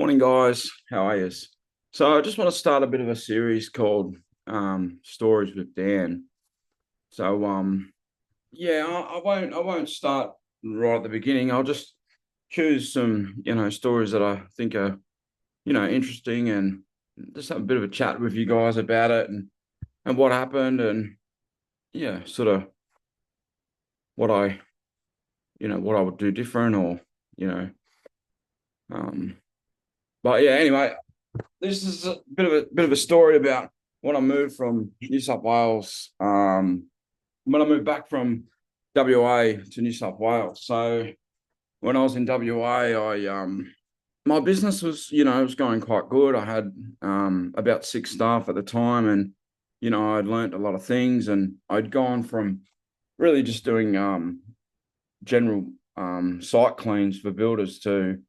Morning, guys. How are you? So I just want to start a bit of a series called Stories with Dan. So yeah, I won't start right at the beginning. I'll just choose some, stories that I think are, interesting, and just have a bit of a chat with you guys about it and what happened, and yeah, sort of what what I would do different, or, you know, um but yeah, anyway, this is a bit of a story about when I moved from New South Wales. When I moved back from WA to New South Wales. So when I was in WA, I my business was, it was going quite good. I had about six staff at the time, and I'd learnt a lot of things, and I'd gone from really just doing general site cleans for builders to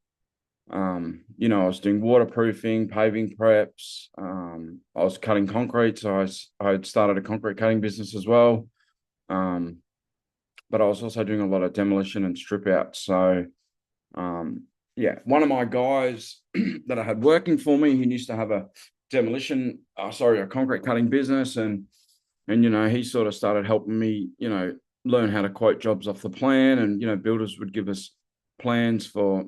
I was doing waterproofing, paving preps. I was cutting concrete, so I had started a concrete cutting business as well. Um, but I was also doing a lot of demolition and strip out. So yeah, one of my guys that I had working for me, he used to have a a concrete cutting business, and he sort of started helping me, learn how to quote jobs off the plan, and builders would give us plans for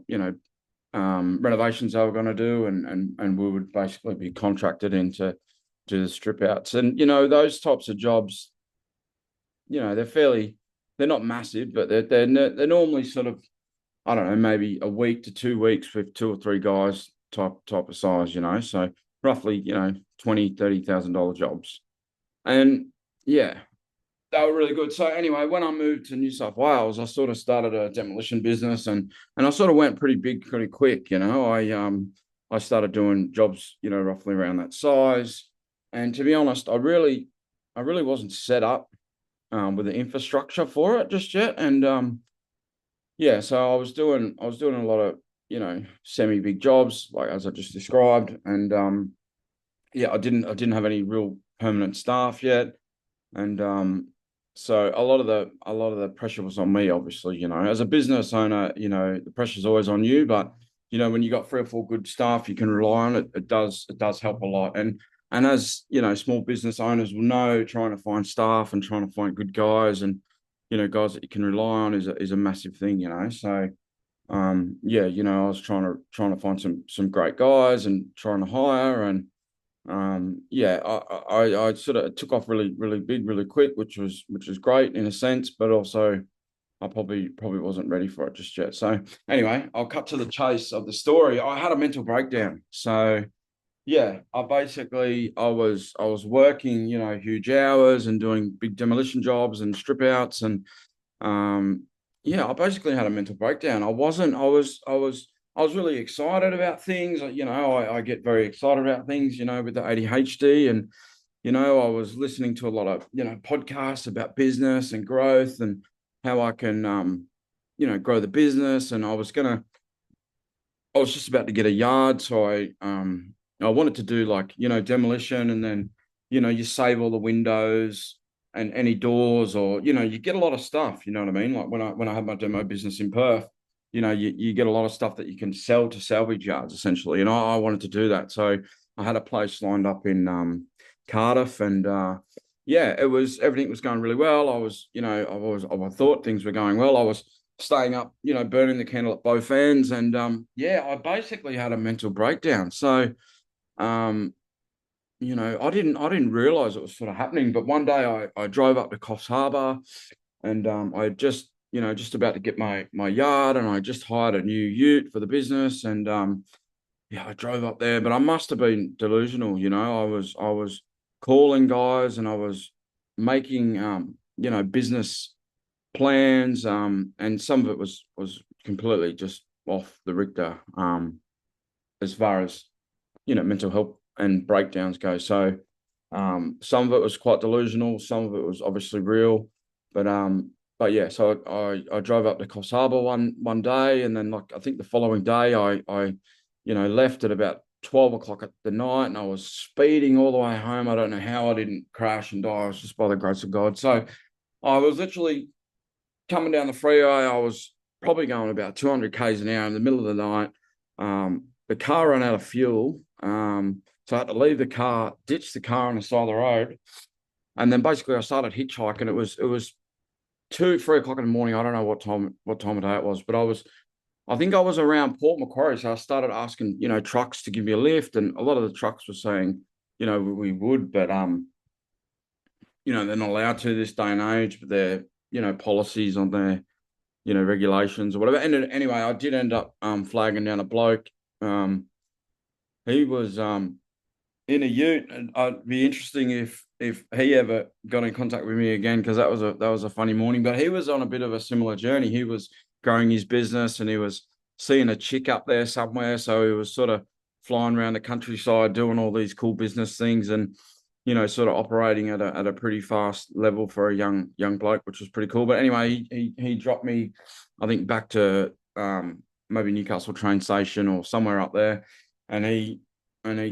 renovations they were going to do, and we would basically be contracted into to the strip outs, and those types of jobs, they're not massive, but they're normally sort of, I don't know, maybe a week to 2 weeks with two or three guys type of size, so roughly 20,000 to $30,000 jobs, and yeah, they were really good. So anyway, when I moved to New South Wales, I sort of started a demolition business, and I sort of went pretty big pretty quick. I started doing jobs, roughly around that size. And to be honest, I really wasn't set up with the infrastructure for it just yet. And yeah, so I was doing a lot of, semi big jobs, like as I just described. And yeah, I didn't have any real permanent staff yet. And so a lot of the pressure was on me, obviously. As a business owner, the pressure's always on you, but when you got three or four good staff you can rely on, it does help a lot. And as small business owners will know, trying to find staff and trying to find good guys, and guys that you can rely on is a massive thing. So yeah, I was trying to find some great guys and trying to hire, and yeah, I sort of took off really, really big, really quick, which was great in a sense, but also I probably wasn't ready for it just yet. So anyway, I'll cut to the chase of the story. I had a mental breakdown. So yeah, I was working, huge hours and doing big demolition jobs and strip outs, and yeah, I basically had a mental breakdown. I was really excited about things. I get very excited about things, with the ADHD, and I was listening to a lot of podcasts about business and growth and how I can grow the business. And I was just about to get a yard, so I wanted to do, like, demolition, and then you save all the windows and any doors, or you get a lot of stuff. You know what I mean? Like when I had my demo business in Perth, you get a lot of stuff that you can sell to salvage yards essentially. And I wanted to do that, so I had a place lined up in Cardiff, and yeah, everything was going really well. I thought things were going well. I was staying up, burning the candle at both ends. And yeah, I basically had a mental breakdown. So, um, I didn't realize it was sort of happening. But one day I drove up to Coffs Harbour, and I had just about to get my yard, and I just hired a new ute for the business. And yeah, I drove up there, but I must have been delusional. I was calling guys, and I was making business plans, and some of it was completely just off the Richter, as far as mental health and breakdowns go. So some of it was quite delusional, some of it was obviously real, but yeah. So I drove up to Coffs Harbour one day, and then, like, I think the following day I left at about 12 o'clock at the night, and I was speeding all the way home. I don't know how I didn't crash and die. I was just by the grace of God. So I was literally coming down the freeway. I was probably going about 200 k's an hour in the middle of the night, the car ran out of fuel. So I had to leave the car, ditch the car on the side of the road. And then basically I started hitchhiking. It was 2, 3 o'clock in the morning. I don't know what time of day it was, but I think I was around Port Macquarie. So I started asking, trucks to give me a lift. And a lot of the trucks were saying, we would, but they're not allowed to this day and age, but their, policies on their, regulations or whatever. And anyway, I did end up flagging down a bloke. He was in a ute, and I'd be interesting if he ever got in contact with me again, because that was a funny morning. But he was on a bit of a similar journey. He was growing his business, and he was seeing a chick up there somewhere, so he was sort of flying around the countryside doing all these cool business things, and sort of operating at a pretty fast level for a young bloke, which was pretty cool. But anyway, he dropped me, I think, back to maybe Newcastle train station or somewhere up there, and he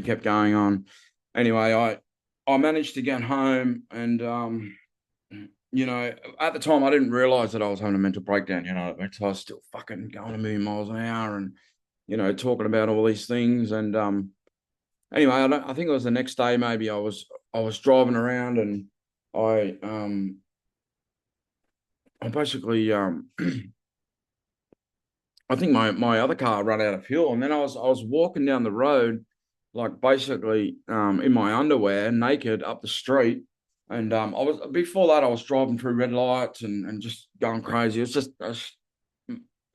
kept going on. Anyway, I managed to get home, and at the time I didn't realize that I was having a mental breakdown. So I was still fucking going a million miles an hour, and talking about all these things. And anyway, I think it was the next day. Maybe I was driving around, and I basically I think my other car ran out of fuel, and then I was walking down the road, like basically in my underwear, naked up the street. And I was before that I was driving through red lights and just going crazy. It was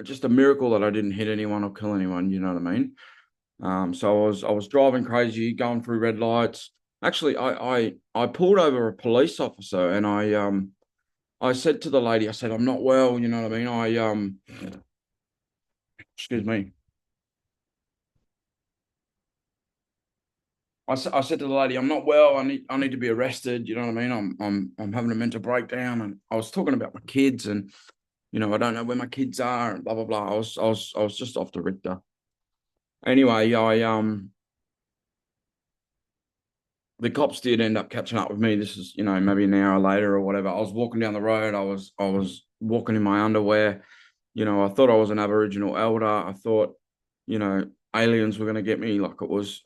just a miracle that I didn't hit anyone or kill anyone. You know what I mean? So I was driving crazy, going through red lights. Actually, I pulled over a police officer, and I said to the lady, I said, I'm not well. You know what I mean? Excuse me. I said to the lady, I'm not well. I need to be arrested. You know what I mean? I'm having a mental breakdown, and I was talking about my kids, and I don't know where my kids are, and blah blah blah. I was just off the Richter. Anyway, the cops did end up catching up with me. This is maybe an hour later or whatever. I was walking down the road. I was walking in my underwear. I thought I was an Aboriginal elder. I thought, aliens were going to get me. Like it was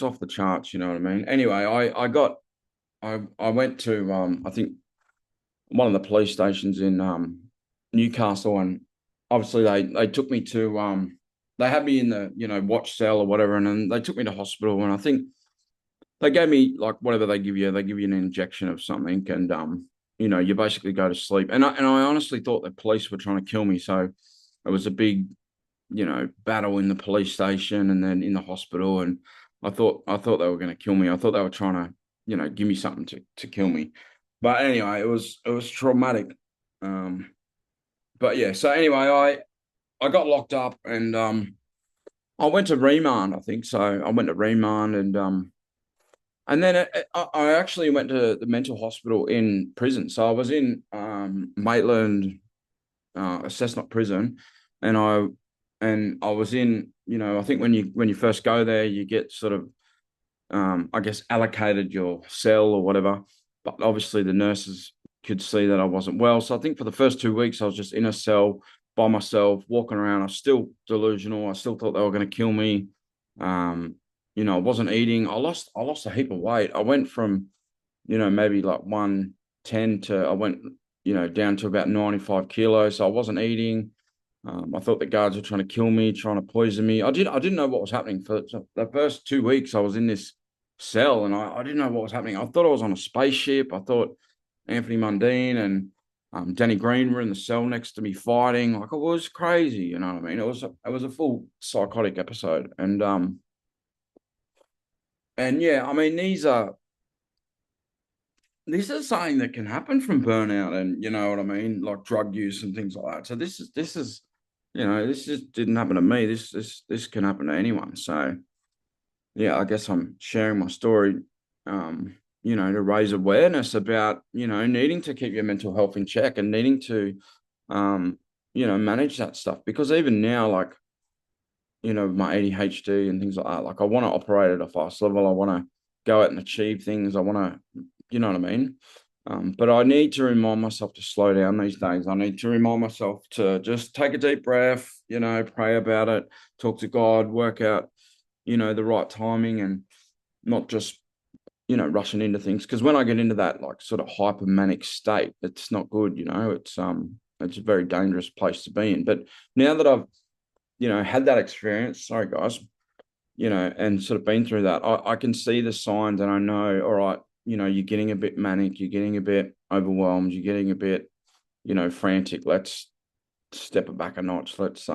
off the charts. You know what I mean? Anyway, I went to I think one of the police stations in Newcastle, and obviously they took me to they had me in the watch cell or whatever, and then they took me to hospital, and I think they gave me like whatever they give you. They give you an injection of something, and you basically go to sleep. And I honestly thought the police were trying to kill me. So it was a big, battle in the police station and then in the hospital. And I thought they were going to kill me. I thought they were trying to, give me something to kill me. But anyway, it was traumatic. But yeah. So anyway, I got locked up, and I went to remand. I think so. I went to remand, and then I actually went to the mental hospital in prison. So I was in Maitland, Cessnock prison, and I was in. I think when you first go there, you get sort of, I guess, allocated your cell or whatever. But obviously, the nurses could see that I wasn't well. So I think for the first 2 weeks, I was just in a cell by myself, walking around. I was still delusional. I still thought they were going to kill me. I wasn't eating. I lost a heap of weight. I went from, maybe like 110 to I went, down to about 95 kilos. So I wasn't eating. I thought the guards were trying to kill me, trying to poison me. I didn't know what was happening for the first 2 weeks. I was in this cell, and I didn't know what was happening. I thought I was on a spaceship. I thought Anthony Mundine and Danny Green were in the cell next to me fighting. Like, it was crazy. You know what I mean? It was a full psychotic episode, and yeah, I mean, this is something that can happen from burnout, and you know what I mean, like drug use and things like that. So this is this just didn't happen to me. This can happen to anyone. So yeah, I guess I'm sharing my story, to raise awareness about needing to keep your mental health in check and needing to manage that stuff, because even now, like, my ADHD and things like that. Like, I want to operate at a fast level. I want to go out and achieve things. I want to, you know what I mean? But I need to remind myself to slow down these days. I need to remind myself to just take a deep breath, pray about it, talk to God, work out, the right timing and not just, rushing into things. Because when I get into that like sort of hypermanic state, it's not good, it's a very dangerous place to be in. But now that I've, had that experience, sorry guys, and sort of been through that, I can see the signs and I know, all right, you're getting a bit manic, you're getting a bit overwhelmed, you're getting a bit, frantic. Let's step it back a notch. Let's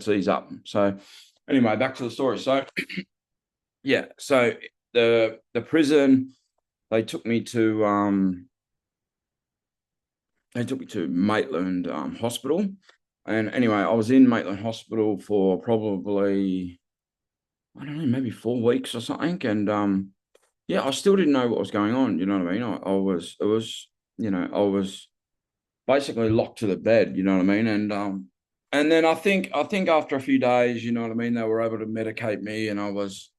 ease up. So anyway, back to the story. So yeah, so the prison, they took me to Maitland Hospital. And anyway, I was in Maitland Hospital for probably, I don't know, maybe 4 weeks or something. And yeah, I still didn't know what was going on. You know what I mean? I was basically locked to the bed. You know what I mean? And then I think after a few days, you know what I mean, they were able to medicate me, and I was,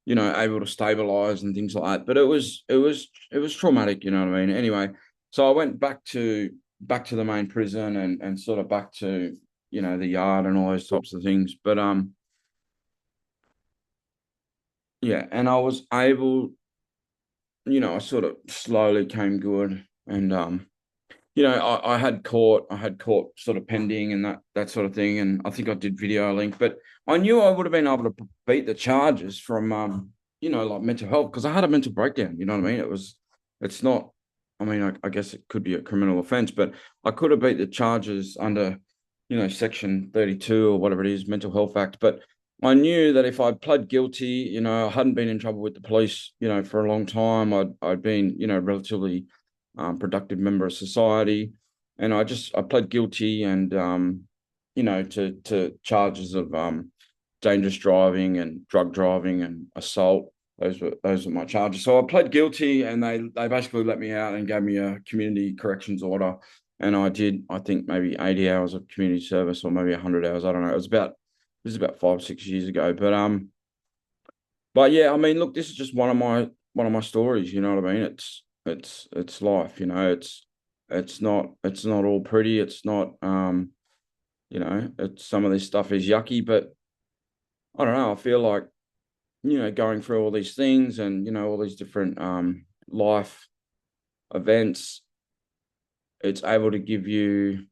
able to stabilize and things like that. But it was traumatic. You know what I mean? Anyway, so I went back to the main prison and sort of back to, the yard and all those types of things. But yeah, and I was able, I sort of slowly came good. And I had court sort of pending and that sort of thing, and I think I did video link, but I knew I would have been able to beat the charges from like mental health, because I had a mental breakdown. You know what I mean? It's not. I mean, I guess it could be a criminal offence, but I could have beat the charges under, Section 32 or whatever it is, Mental Health Act. But I knew that if I pled guilty, I hadn't been in trouble with the police, for a long time. I'd been, relatively productive member of society, and I pled guilty, and to charges of dangerous driving and drug driving and assault. Those were my charges. So I pled guilty, and they basically let me out and gave me a community corrections order. And I did, I think, maybe 80 hours of community service, or maybe 100 hours. I don't know. This is about 5 6 years ago. But yeah, I mean, look, this is just one of my stories. You know what I mean? It's life. It's not all pretty. It's not it's, some of this stuff is yucky, but I don't know. I feel like, going through all these things and, all these different life events, it's able to give you,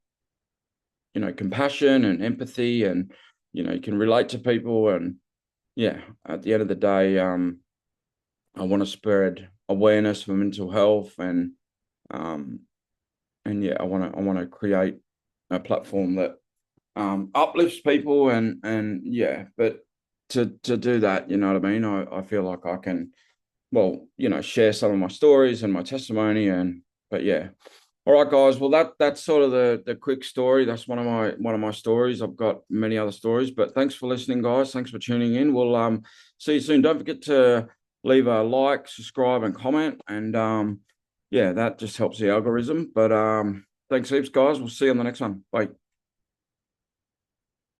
compassion and empathy, and, you can relate to people. And yeah, at the end of the day, I want to spread awareness for mental health, um, and yeah, I want to create a platform that uplifts people, and yeah, but to do that, you know what I mean? I feel like I can, well, share some of my stories and my testimony, but yeah. All right, guys. Well, that's sort of the quick story. That's one of my stories. I've got many other stories, but thanks for listening, guys. Thanks for tuning in. We'll see you soon. Don't forget to leave a like, subscribe, and comment. And yeah, that just helps the algorithm. But thanks heaps, guys. We'll see you on the next one. Bye.